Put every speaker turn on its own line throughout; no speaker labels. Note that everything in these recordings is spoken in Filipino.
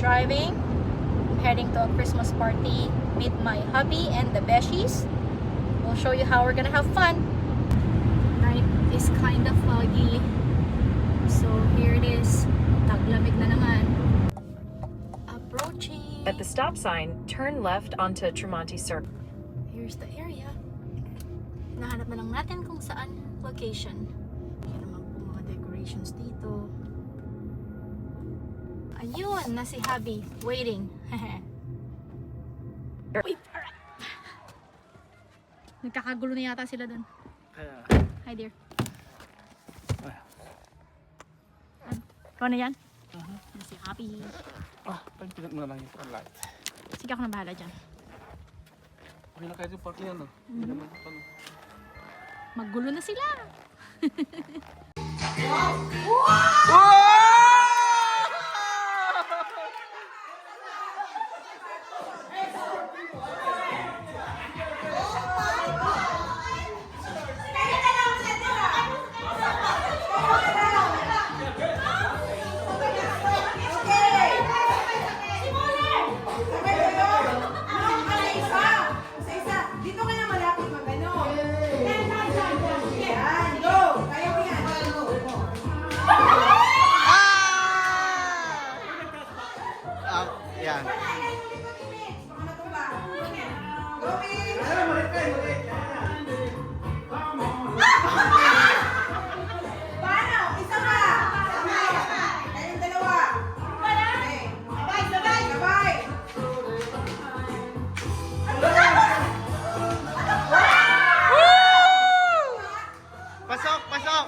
driving. I'm heading to a Christmas party with my hubby and the beshies. We'll show you how we're gonna have fun. Night is kind of foggy. So here it is. Taglamig na naman. Approaching.
At the stop sign, turn left onto Tremonti Circle.
Here's the area. Nahanap na lang natin kung saan location. Yan naman po mga decorations dito. Ayun, na si hubby. Waiting. Wait, alright. Nagkakagulo na yata sila dun. Hi dear. Ikaw na yan? Na si hubby.
Pagpilit mo na lang yung light.
Sige, ako na bahala dyan.
Okay na kahit yung parking yan, no? Hindi naman pa, no?
Maggulo na sila.
Yan. Pasok, pasok!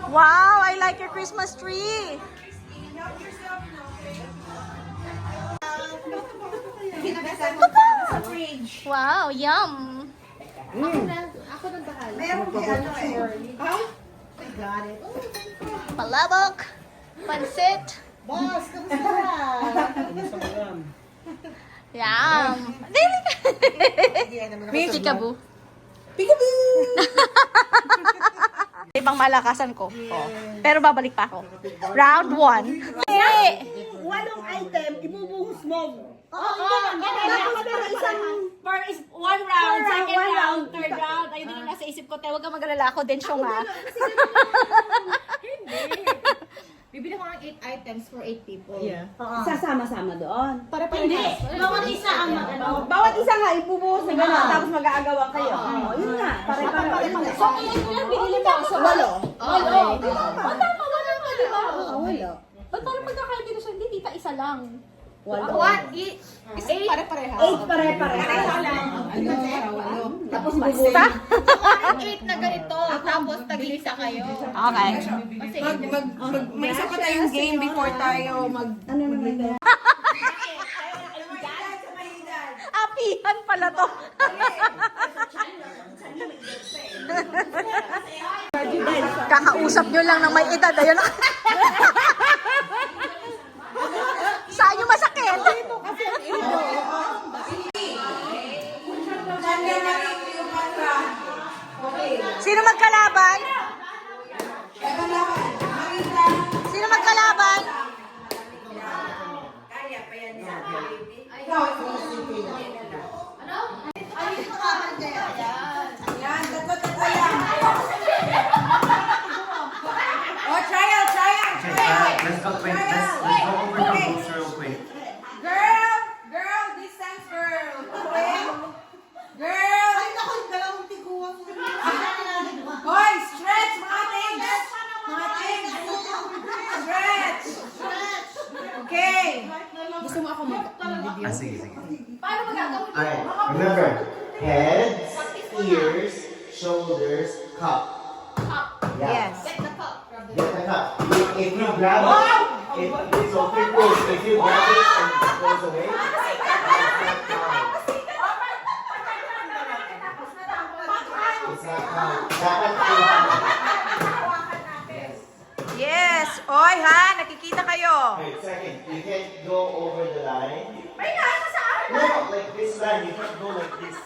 Wow, I like your Christmas tree. Wow, yum. Palabok, pansit.
Boss, kamusta ka?
Yum. Peekaboo. Ibang malakasan ko. Oh. Pero babalik pa ako. Round 1.
Walong item, ibubuhos mo.
First, one round, second round, third round. Ayun din yung nasa isip ko. Huwag ka mag-alala ako din siya nga.
Bibili ko ng 8 items for 8 people.
Yeah. Sasama-sama doon.
Hindi. Bawat isa ang
Bawat isa nga ibubuhos na gano'n, tapos mag-aagawan kayo. Yun nga. Pare-pare.
So, ilan yung binili mo? So,
Walo.
Walo. Tama, wala pa, di ba?
Walo.
Ba't parang pagkakaintindi siya, hindi tita isa lang.
Walo.
Pare-pareha.
8 pare-pare. Tapos bubuhos.
8 na ganito, tapos tag-isa kayo.
Okay.
May isa pa tayong game before tayo mag...
Ano naman yun?
Apihan pala to. Kakausap nyo lang ng may edad. Ayun. Saan nyo masakit? Sino magkalaban? Sino magkalaban?
Let's go quick. Let's go over the rules real quick.
Girl, distance girl. Okay? Girl. Ay, naku, dalawang tiguan. Hoy, stretch mga things. Mga things. Stretch. Okay.
Gusto mo ako mag-video?
Sige, sige.
Paano mag
Alright, remember, heads, ears, shoulders, cup. Yeah.
Yes.
Get the cup. If you grab it, so if you grab it and it goes away, it's not count. Dapat Yes.
Yes. Oy, ha? Nakikita kayo.
Wait, second. You can't go over the line. No, like this line. You can't go like this.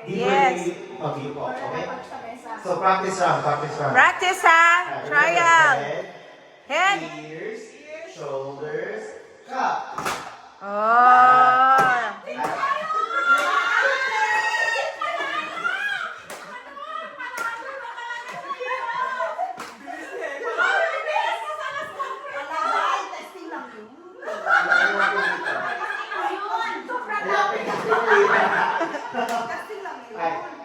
Yes.
Okay? So practice round.
Practice, ha?
Alright,
Trial.
remember,
Head.
ears, shoulders, cup.
Oh.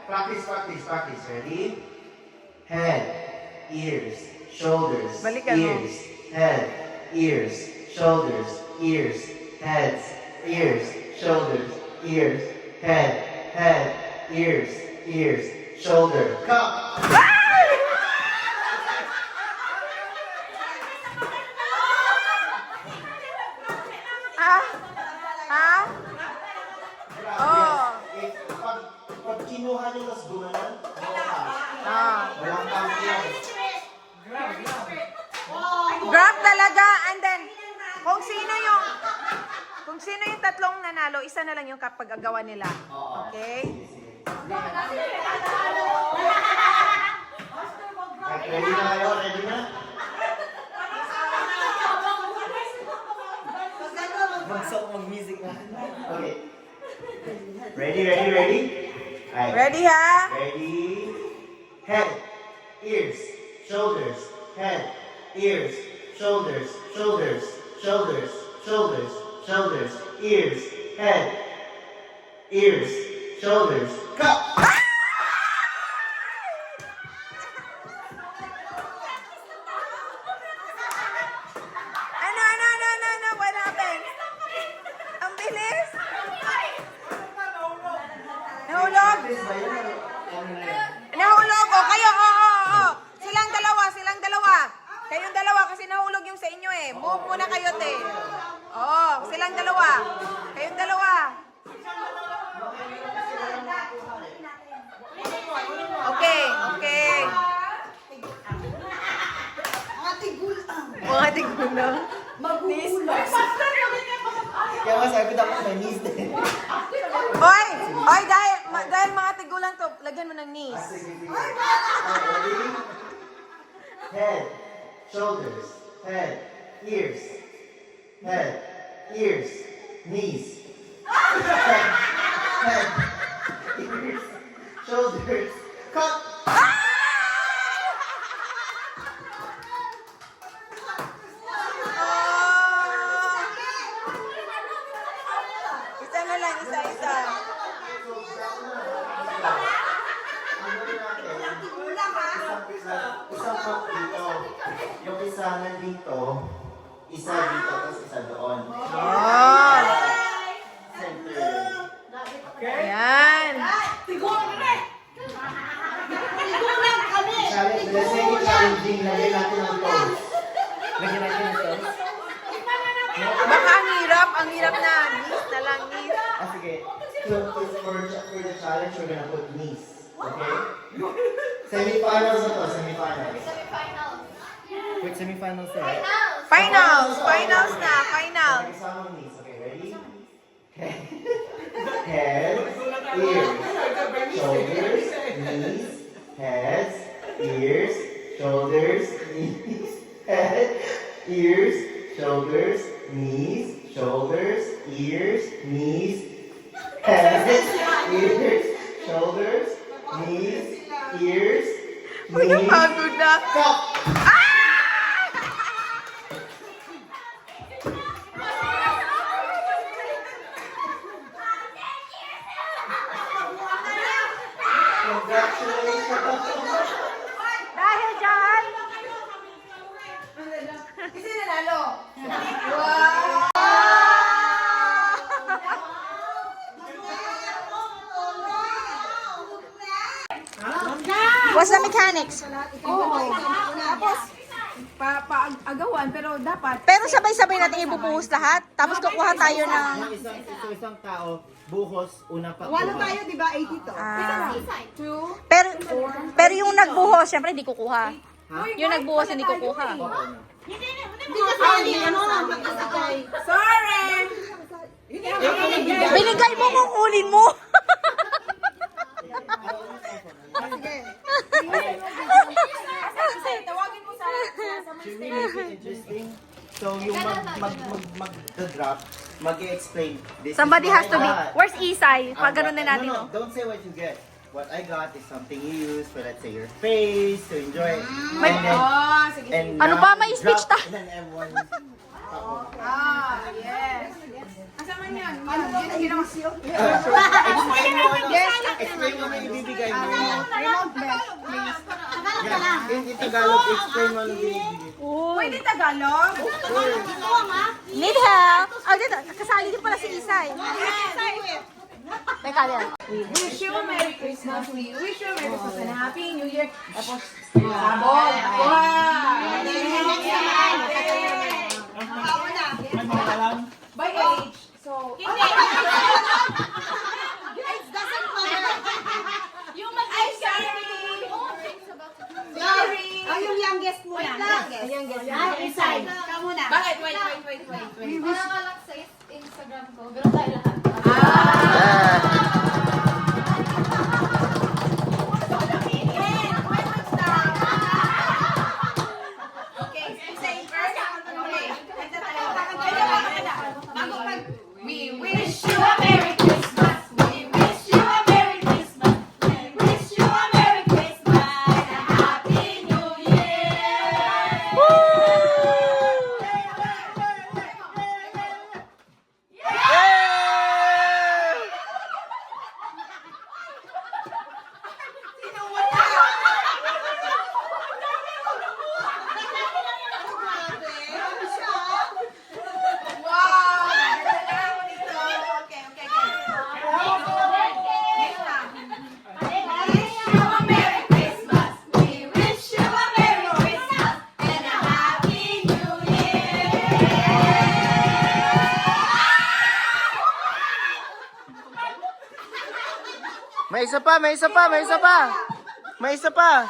Practice. Ready? Head, ears, shoulders,
Balikan mo.
ears, head, ears, shoulders, ears, heads, ears, shoulders, ears, head, ears, shoulder. Cup.
Ah? Ha? Oh.
Pag kinuha nyo, tas gumanan,
Ah.
walang count yan.
Grab talaga, and then kung sino yung tatlong nanalo, isa na lang yung kapag-agawan nila. Okay?
Ready na kayo? Ready na? Mag-music na. Okay. Ready? Alright.
Ready, ha?
Ready. Head, ears, shoulders, head, ears, shoulders, ears, head, ears, shoulders, cup.
Ano? What happened? Ang bilis? Nahulog? Nahulog? O, kayo, oo. Silang dalawa. Kayong dalawa kasi nahulog yung sa inyo eh. Move muna kayo, te. Oo, silang dalawa. Kayong dalawa. Okay. Mga tigulang.
Kaya nga sabi dapat may knees din.
Oy, dahil mga tigulang to, lagyan mo ng knees.
Ready? Head, shoulders, head, ears, knees. Head, ears, shoulders, cup.
Isa na lang, isa.
Isang cup dito. Yung isa nandito, isa dito, tapos isa doon.
Oh.
Center.
Ayan.
Challenge, let's make it challenging. Lagyan natin ng toes. Lagyan natin ng toes.
Baka ang hirap na. Knees na lang, knees.
Sige. So, for the challenge, we're gonna put knees. Okay? Semifinals na to, semifinals. Wait, semifinals na, right?
Finals na.
Kasama ng knees. Okay, ready? Head, ears, shoulders, knees, heads, ears, shoulders, knees, head, ears, shoulders, knees, ears, knees, head, ears, shoulders, knees, ears,
Uy, napagod na.
cup. Congratulations!
Dahil dyan.
Kasi nanalo.
Wow!
What's the mechanics?
Tapos, paagawan, pero dapat...
Pero sabay-sabay natin ibubuhos lahat. Tapos kukuha tayo ng...
Isang tao, buhos, unang pa.
Walo tayo, di ba? 80 to.
Ah.
2,
Pero yung nagbuhos, syempre hindi kukuha. Yung nagbuhos, hindi kukuha.
Sorry!
Binigay mo kung kunin mo.
Tawagin mo sa
Should we make it interesting? So, yung mag-drop, mag-explain. This
Somebody
is what
has to
I
be...
got.
Where's Isay? Pag ganun na natin,
No,
oh.
don't say what you get. What I got is something you use for, let's say, your face, to enjoy.
May-
And then,
Oh, sige.
and
Ano
now,
pa? May
drop,
speech ta.
And then everyone...
Yes. Asa man yan? Yan ang ginawa.
Explain mo ano. Explain mo yung ibibigay mo.
Remote belt, please.
Yeah, in Tagalog, explain mo ano ibibigay.
Pwede Tagalog?
Need help? Oh, dito. Kasali din pala si Isay. Teka, yan.
Wish you a Merry Christmas. We wish you a Merry Christmas and a Happy New Year. Tapos, sabon. By age. So, it doesn't matter. Yung mag-age sorry.
Yung youngest muna. Youngest. Inside. Ka muna.
Bakit? Wait. We wish you a Merry Christmas. We wish you a Merry Christmas. We wish you a Merry Christmas and a Happy New Year.
May isa pa, may isa pa, may isa pa. May isa pa.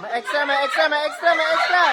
May extra, may extra, may extra, may extra.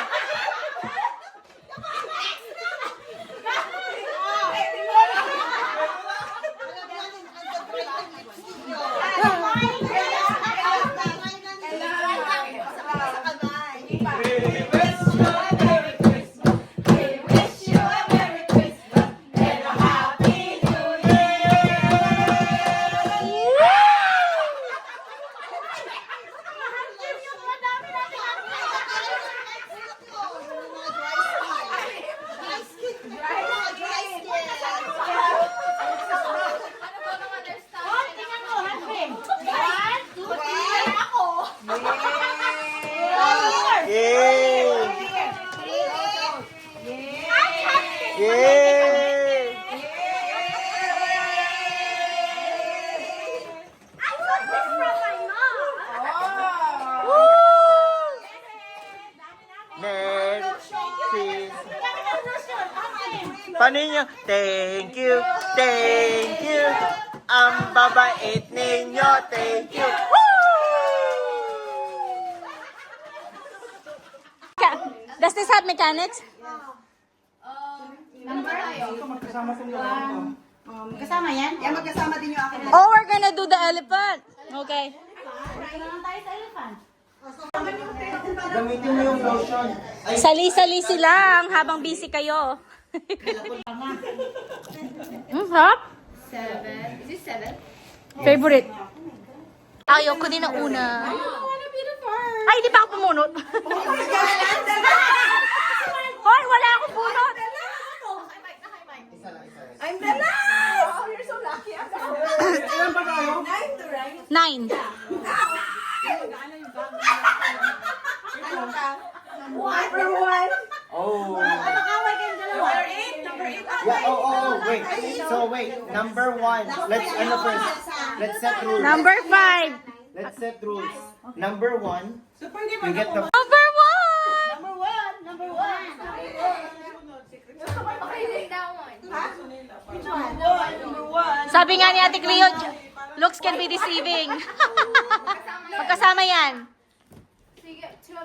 Yay! Paano nyo? Thank you, thank you. Ang babait ninyo, thank you.
Does this have mechanics?
Kasama yan?
Yan, magkasama din yung akin.
Oh, we're gonna do the elephant. Okay.
Kailangan tayo sa elephant.
Gamitin mo yung lotion. Ay,
Sali-sali sila habang busy kayo. Sarap?
7. Is it 7?
Favorite. Ayoko din ang una. Ay, di pa ako pumunot. Hoy, wala akong bunot.
I'm the last! Oh, you're so lucky.
Ilan pa tayo?
9.
Number 1.
oh.
Makaway kayong dalawa.
Number 8.
Yeah, oh, wait. So, wait. Number 1. Let's, ano first? Let's set rules.
Number 5.
Let's set rules. Number 1, you get the...
Number 1.
Number one.
Sabi nga ni Ate Cleo, looks can be deceiving. Magkasama yan.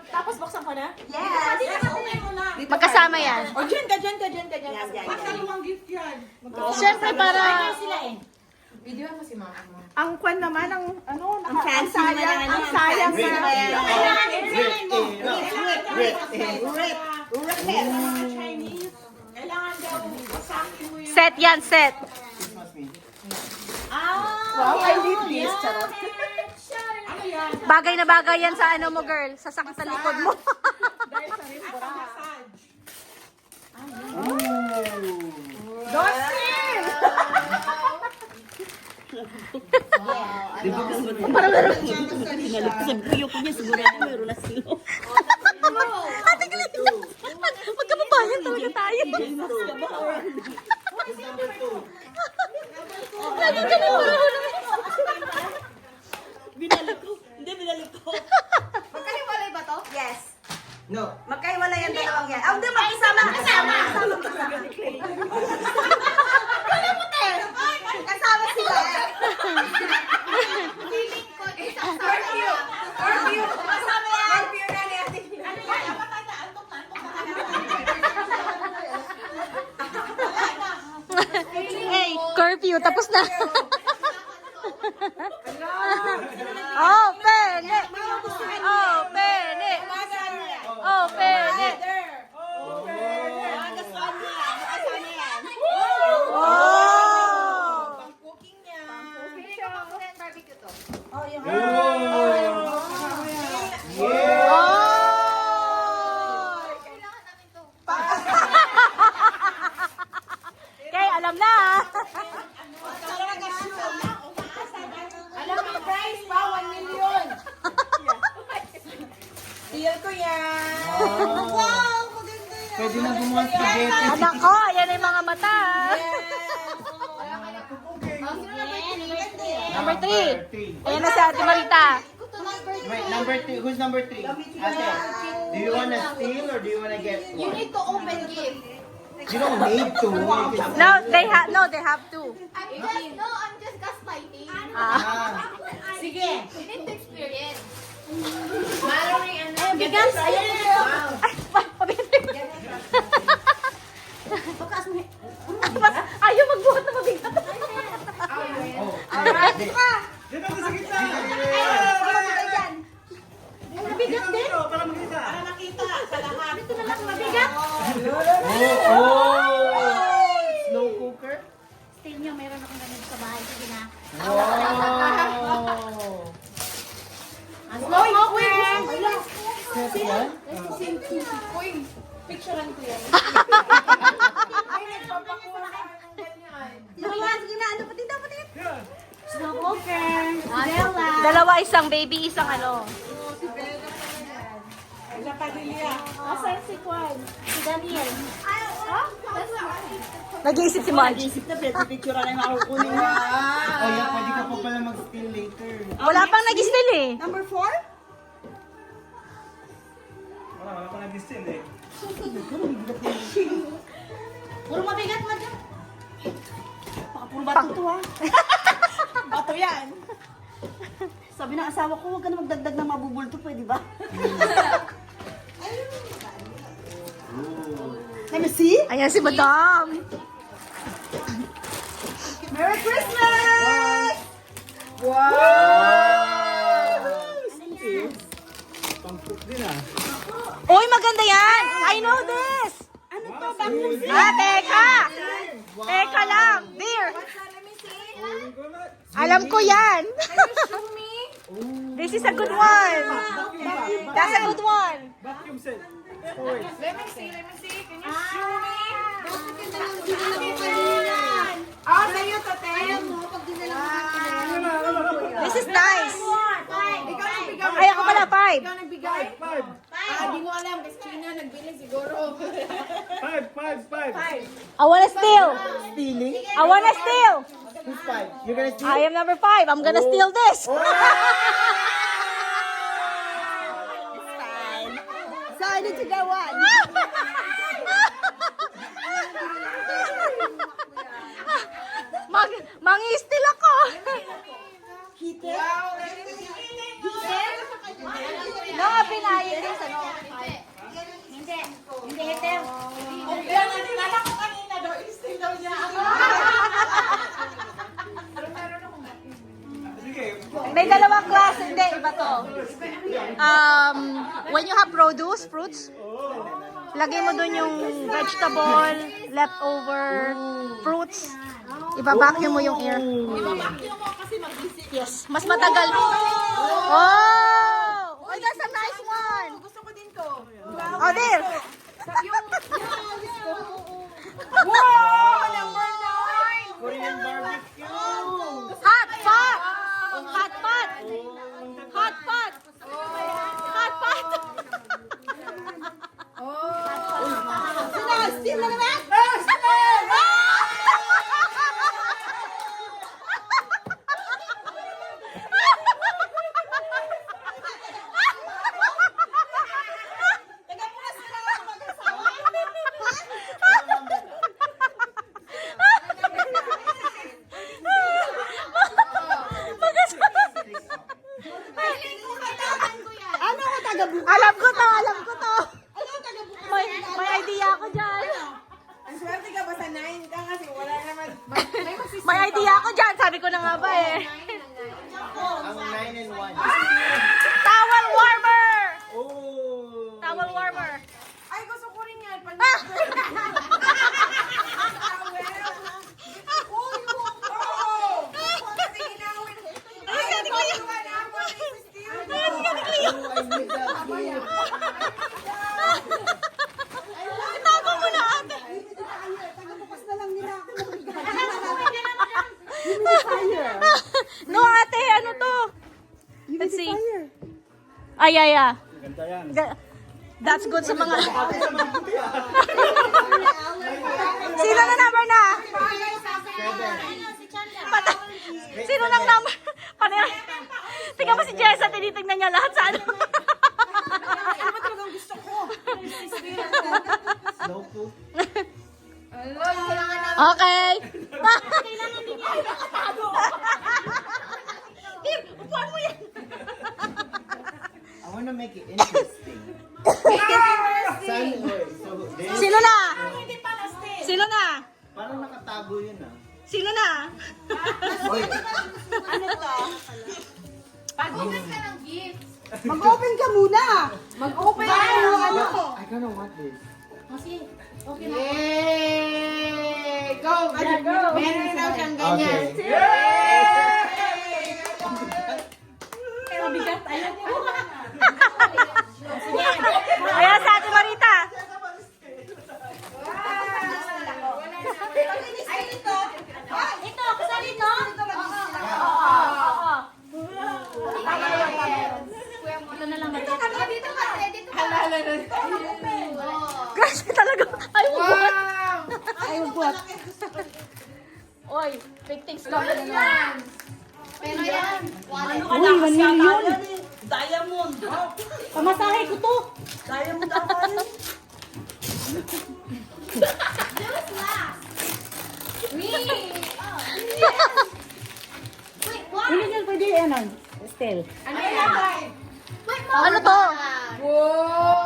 Tapos buksan ko na?
Yes.
Magkasama yan.
O, dyan ka, dyan ka, dyan ka, dyan ka.
Siyempre para...
Sila eh.
Ang kwan naman, ang ano,
Ang fancy naman ang ano,
ang sayang
Rip,
na.
Set yan, set.
Wow, I need this. Charot.
Bagay na bagay yan sa ano mo, girl. Sa sakit sa likod mo. Ate Cleo, magkababayan talaga tayo. Lagi ka na pareho na.
Magkahiwalay ba to? Yes.
No.
Magkahiwalay ang dalawang yan. Ang di magkasama. Kasama sila. Curfew. Kasama yan. Curfew na ni Ate.
Hey, curfew. Tapos na. Oh, pene. Oh, pene. Oh, pene. Oh!
Cooking niya.
Okay, alam na.
Alam mo, prize pa, 1 million. Deal ko yan. Wow, maganda yan.
Pwede na gumawa spaghetti.
Anak ko, ayan ay mga mata. Number 3. Ayan na si Ate Marita.
Wait, number 3. Who's number 3? Ate, do you wanna steal or do you wanna get one?
You need to open gift.
You don't need to.
No, they have to.
I'm just gaslighting.
Ah.
Sige.
You need to experience.
mabigat.
Ayaw magbuhat na mabigat.
Alright, pa.
Dito ka sa gitna!
Mabigat din.
Para makita!
Para makita sa lahat.
Ito na lang mabigat.
Slow cooker?
Still nyo, mayroon akong ganito sa bahay. Sige na.
Wow!
Slow cooker.
Set yan?
Uy, picturean ko yan. Ay, nagpapakuha ka ng ganyan.
Sige na, sige na. Ano pati dapat yun? Slow cooker. Bella.
Dalawa, isang baby, isang ano.
Ay, sa pamilya.
Asan si Kwan? Si Daniel.
Nag-iisip si Marge.
Oh yeah, pwede ka pa pala mag-steal later.
Wala pang nag-steal eh.
Number 4?
Wala pa nag-distin eh.
Puro mabigat mo dyan.
Puro bato to ha. Bato yan.
Sabi ng asawa ko, huwag ka na magdagdag ng mabubulto, pwede ba?
Let me see.
Ayan si Madam.
Merry Christmas! Wow!
Pang-cook din ah.
Uy, maganda yan. I know this.
Ano to? Vacuum seal?
Teka. Teka lang. Dear,
Let me see.
alam ko yan.
Can you show me?
This is a good one. That's a good one.
Vacuum set.
Let me see. Can you show me? Ah, sa'yo to, Tem.
This is nice.
Ikaw nagbigay.
Ay, ako pala, 5.
Ikaw nagbigay.
5!
Ah, di mo alam. Kasi China nagbili siguro.
5!
I wanna steal.
Stealing?
I wanna steal.
Who's 5? You're gonna steal?
I am number 5. I'm gonna steal this.
Sign it to go on.
Mangi-steal ako.
Wow, let me see.
No, pinayin din sa no.
Hindi. Hindi, Heter.
Yan, nalala ko kanina daw. Steal daw niya.
Sige.
May dalawang klase. Hindi, iba to. When you have produce, fruits, lagay mo dun yung vegetable, leftover, fruits. Iba-vacuum mo yung air.
Vacuum mo kasi mag-visit.
Yes, mas matagal. Oh! Oh, that's a nice one.
Gusto ko din to.
Oh, there.
Wow, number 9.
Korean barbecue!
Hot pot. Hot pot. Hot pot. Hot pot.
Sino? Steal na naman? Taga muna sila lang mag-asawa. Ano ko taga-bukas?
Alam ko to, alam ko to.
Ano ko taga-bukas?
May idea ako dyan.
Ang swerte ka ba sa 9 ka kasi wala naman. May magsisip
May idea ako dyan. Sabi ko na nga ba eh.
Ang 9 and 1.
Towel warmer.
Oh!
Towel warmer.
Ay, gusto ko rin yan. Uy, oh! Kasi ginawin. Ay, sabi ko yan.
Oh, I need that here.
Itago mo na ate. No ate, ano to? Let's see. Ay, ay, ay.
Ganda yan.
That's good sa mga... Sino na number na? Sino nang number? Tingnan mo si Jessa, tinitignan niya lahat sa ano.
Ano ba talagang gusto ko?
Slow cook.
Okay. Tim, upuan mo yan.
I wanna make it interesting.
Sino na? Sino na?
Parang nakatago yun ah.
Sino na?
Oy,
Mag-open ka muna. Mag-open ka muna.
I kinda want this.
Yay! Go! Meron daw siyang ganyan.
Okay.
Ayan sa Ate Marita.
Ito, kasali ito? Ito na lang. Dito kasi, dito ka.
Grabe talaga. Ayaw mo buhat. Ayaw mo buhat.
Oy, big things coming na.
Pero yan.
Uy, 1 million. Diamond. Pamasahe ko to.
Just last. Me. Wait, what?
Hindi niyan pwede ano. Still.
Ano
to?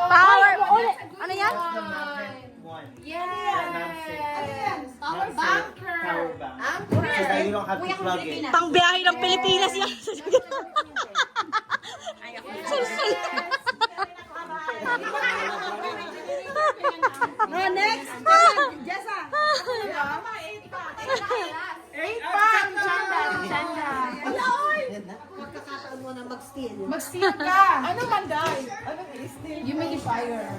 Power. Ano yan?
One.
Yes. Power banker.
Power bank. So that you don't have to plug it.
Pangbiyahe ng Pilipinas yan. Sulsul. Next. Jessa.
8 pounds! Chanda! Mag-steal ka! Ano man, Day? Anong i-steal? Humidifier.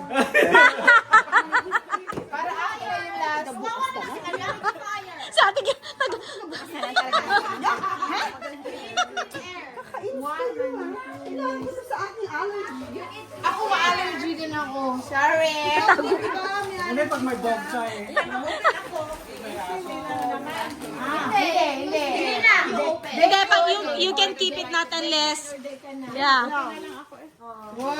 Para ako yung last.
Sa ating
Ako ma-allergy din ako. Sorry.
Ano pag may dog siya eh?
Hindi.
Hindi, pag you can keep it not unless. Yeah.
Wow!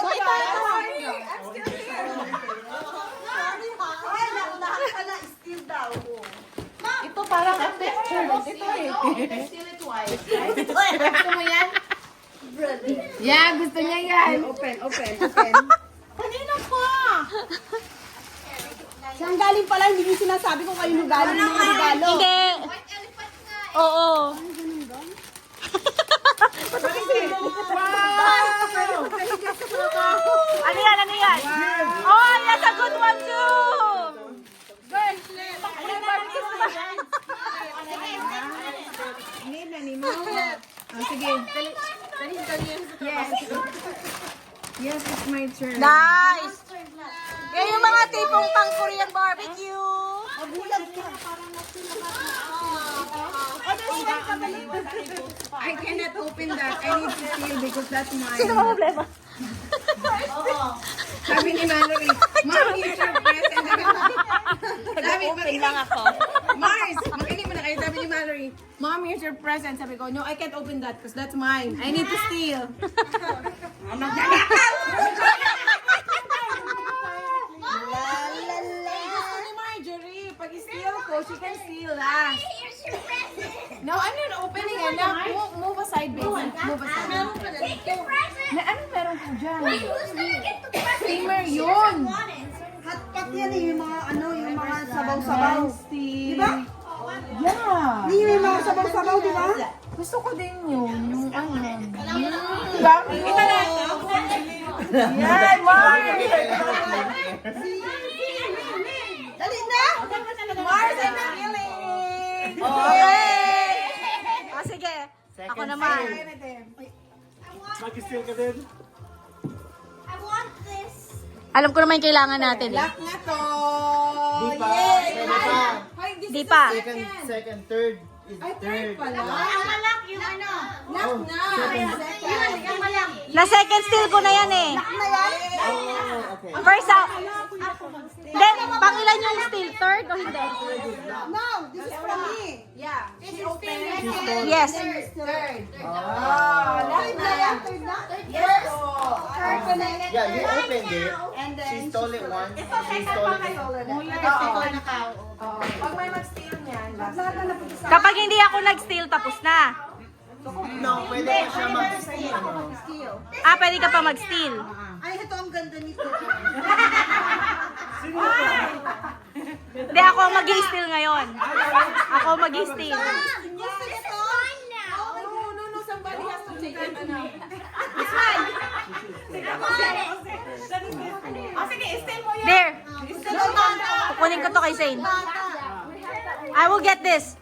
So, ito.
Ito parang a picture. Ito eh. Gusto mo yan? Yeah, gusto niya yan.
Open. Kanina pa. Saan galing pala? Hindi niyo sinasabi kung kayo galing ng mga regalo. Hindi. Oo. Ano yan? Oh, that's a good one too.
Yes, it's my turn.
Nice. Yan yung mga tipong pang Korean barbecue.
I cannot open that. I need to steal because that's mine.
Sino ba problema?
Sabi ni Mallory, Mom, here's your present.
Nag-open lang ako.
Mars, makinig mo na kayo. Sabi ni Mallory, Mom, here's your present. Sabi ko, no, I can't open that because that's mine. I need to steal. Gusto ni Marjorie, pag steal ko, she can steal last.
Here's your present.
No, I'm not opening it. No, move aside, baby. Move aside.
Take your present.
Na, anong meron ko dyan?
Wait, who's gonna get the present?
Steamer yun.
Hotpot yan eh, yung mga sabaw-sabaw. Di ba?
Yeah.
Hindi yung mga sabaw-sabaw, di ba?
Gusto ko din yun. Yung ano. Dami yun. Yan, Mars!
Dali na!
Mars, I'm not killing!
Okay! O sige, ako
Second
naman.
Mag-steal ka din?
I want this.
Alam ko naman yung kailangan natin eh.
Lock na to!
Di pa.
Yay!
Pwede pa.
Hoy, this
Di
is
pa.
Second, third is
Ay, third
third.
pala.
Ang malak yung ano.
Lock na!
Yun, yung malak.
Na second steal ko na yan eh.
Oh, okay.
First out. Then, pangilan yung steal? Third o hindi?
No, this is from me. Yeah. She opened it.
Yes.
Third.
Oh.
Third na yan. Third na? Yes. Third ko na yan.
Yeah, you opened it.
And then,
She stole it once. She stole it.
Pag may mag-steal niyan, last.
Kapag hindi ako nag-steal, tapos na.
No, pwede pa siya mag-steal.
Ah, pwede ka pa mag-steal.
Ay, ito ang ganda nito.
Hindi, ako ang mag-i-steal ngayon. Ako ang mag-i-steal.
Gusto nito? No, somebody has to take it. This one.
Oh, sige, stay mo yun.
There. Kukunin ko to kay Zane. I will get this.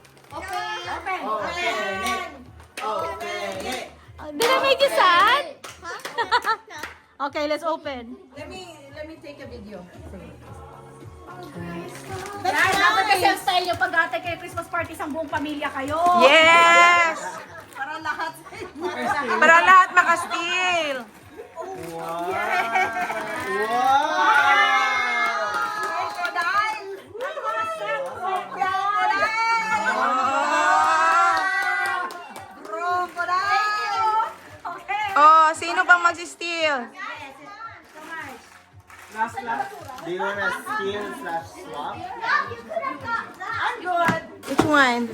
Did I make you sad? Okay, let's open.
Let me take a video.
Yan, dapat kasi ang style nyo pag ate kayo Christmas party sa buong pamilya kayo.
Yes! Para lahat maka-steal. Oh, sino bang mag-steal?
Do you wanna steal / swap?
Which one?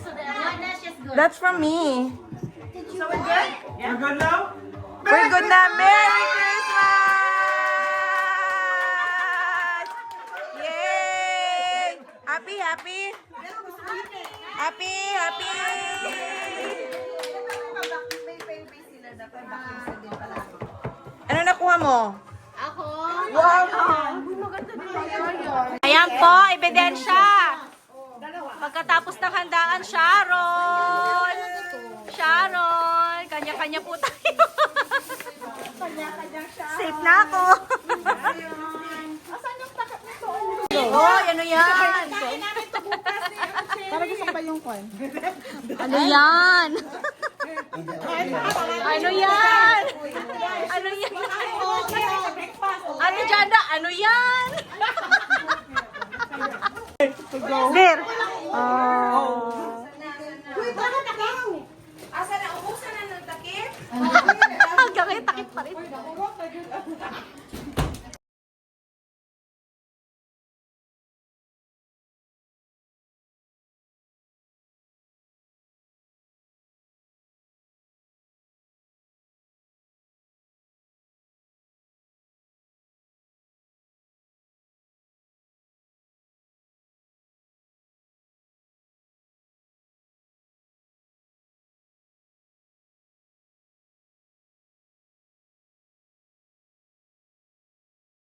That's from me.
You're good now?
We're good na. Merry Christmas! Yay! Happy, happy? Happy, happy! Ano nakuha mo?
Ayan po, ebidensya. Pagkatapos ng handaan, Sharon. Sharon, kanya-kanya po tayo. Safe na ako. Oh, ano yan?
Para gusto ko ba yung kwan?
Ano yan? Ano yan? Ano yan? Ate Janda, ano yan? There.
Asa na? Ubusan na ng takip?
Hanggang ngayon, takip pa rin.